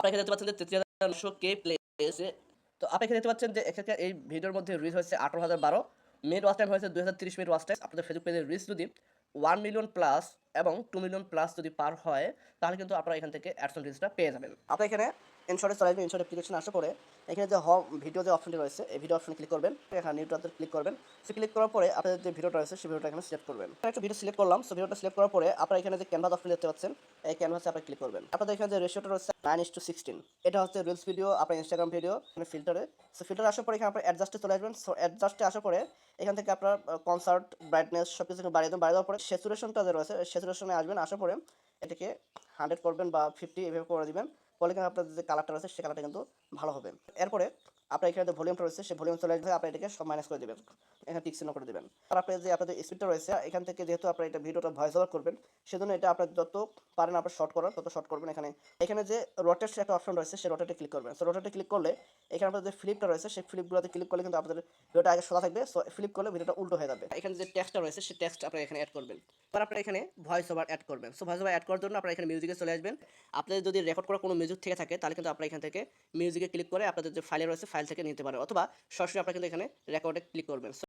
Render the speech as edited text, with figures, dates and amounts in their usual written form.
আপনারা এখানে দেখতে পাচ্ছেন যে ৩৩,৯০০ প্লে হয়েছে। তো আপনি এখানে দেখতে পাচ্ছেন যে এক্ষেত্রে এই ভিডিওর মধ্যে রিচ হয়েছে ১৮,০১২, মিনিট ওয়াচ টাইম হয়েছে ২০৩০ মিনিট ওয়াচ টাইম। আপনাদের ফেসবুক পেজের রিচ যদি 1 মিলিয়ন প্লাস এবং 2 মিলিয়ন প্লাস যদি পার হয়, তাহলে কিন্তু আপনারা এখান থেকে অ্যাডসেন্স রিচটা পেয়ে যাবেন। আপনারা এখানে ইনশর্টে চলে আসবেন। ইনশর্ট অ্যাপ্লিকেশনে আসার পরে এখানে যে হোম ভিডিও যে অপশনটি রয়েছে, এই ভিডিও অপশনে ক্লিক করবেন। এখানে নিউটাতে ক্লিক করবেন। সো ক্লিক করার পরে আপনাদের যে ভিডিওটা রয়েছে, সেই ভিডিওটা এখানে সিলেক্ট করবেন। একটা ভিডিও সিলেক্ট করলাম। সো ভিডিওটা সিলেক্ট করার পরে আপনারা এখানে যে ক্যানভাস অপশন দেখতে পাচ্ছেন, এই ক্যানভাসে আপনারা ক্লিক করবেন। আপনাদের এখানে যে রেশিওটা রয়েছে 9:16, এটা হচ্ছে রিলস ভিডিও, আপনার ইনস্টাগ্রাম ভিডিও, এখানে ফিল্টারে। সো ফিল্টারে আসার পরে এখানে আপনার অ্যাডজাস্টে চলে আসবেন। সো অ্যাডজাস্টে আসার পরে এখান থেকে আপনার কনসার্ট, ব্রাইটনেস সবকিছু বাড়িয়ে দেবেন। বাড়িয়ে দেওয়ার পরে স্যাচুরেশনটা যে রয়েছে, স্যাচুরেশনে আসবেন। আসার পরে এটাকে 100 করবেন বা 50 এভাবে করে দিবেন। ফলে কিন্তু আপনাদের যে কালারটা রয়েছে, সেই কালারটা কিন্তু ভালো হবে। এরপরে আপনার এখানে যে ভলিউমটা রয়েছে, সেই ভলিউম চলে আসবে। আপনি এটাকে সব মাইনাস করে দিবেন, এখানে টিক চিহ্ন করে দিবেন। আর আপনার যে আপনাদের স্পিডটা রয়েছে, এখান থেকে যেহেতু আপনার এটা ভিডিওটা ভয়েস ওভার করবেন, সেজন্য এটা আপনার যত পারেন আপনার শর্ট করার তত শর্ট করবেন। এখানে যে রোটেট একটা অপশন রয়েছে, সেই রোটেটে ক্লিক করবেন। সো রোটেটে ক্লিক করলে এখানে আপনার যে ফ্লিপটা রয়েছে, সেই ফ্লিপগুলোতে ক্লিক করলে কিন্তু আপনাদের ভিডিওটা আগে সোজা থাকবে। সো ফ্লিপ করলে ভিডিওটা উল্টো হয়ে যাবে। এখানে যে টেক্সটটা রয়েছে, সেই টেক্সট আপনারা এখানে অ্যাড করবেন। এবার আপনারা এখানে ভয়েস ওভার অ্যাড করবেন। সো ভয়েস ওভার অ্যাড করার জন্য আপনারা এখানে মিউজিকে চলে আসবেন। আপনাদের যদি রেকর্ড করা কোনো মিউজিক থেকে থাকে, তাহলে কিন্তু আপনারা এখান থেকে মিউজিকে ক্লিক করে আপনাদের যে ফাইলে রয়েছে, ফাইল থেকে নিতে পারেন, অথবা সরাসরি আপনারা কিন্তু এখানে রেকর্ডে ক্লিক করবেন।